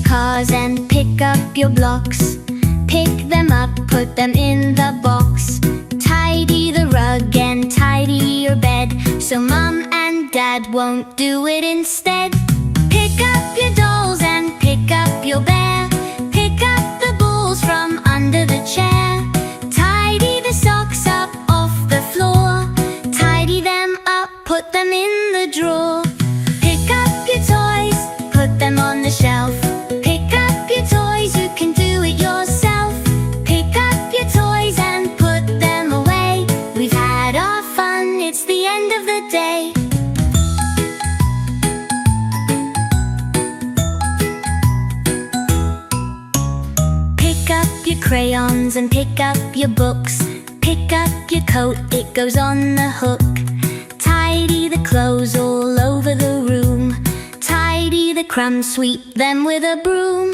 cars and pick up your blocks. Pick them up, put them in the box. Tidy the rug and tidy your bed, so Mum and Dad won't do it instead. Pick up your dolls and pick up your bear. Pick up the balls from under the chair. Tidy the socks up off the floor. Tidy them up, put them in the drawer. Pick up your toys, put them on the shelf. Pick up your toys, you can do it yourself. Pick up your toys and put them away. We've had our fun, it's the end of the day. Pick up your crayons and pick up your books. Pick up your coat, it goes on the hook. Tidy the clothes all over the room. Tidy the crumbs, sweep them with a broom.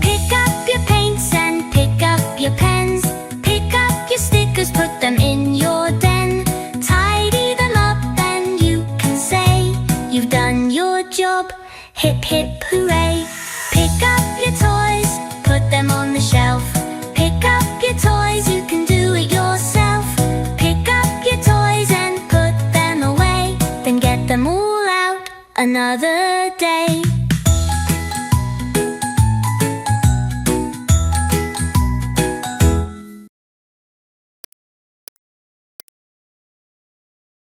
Pick up your paints and pick up your pens. Pick up your stickers, put them in your den. Tidy them up and you can say you've done your job, hip hip hooray. Pick up your toys, put them on the shelf. Pick up your toys, you can do it yourself. Pick up your toys and put them away, then get them all out another day.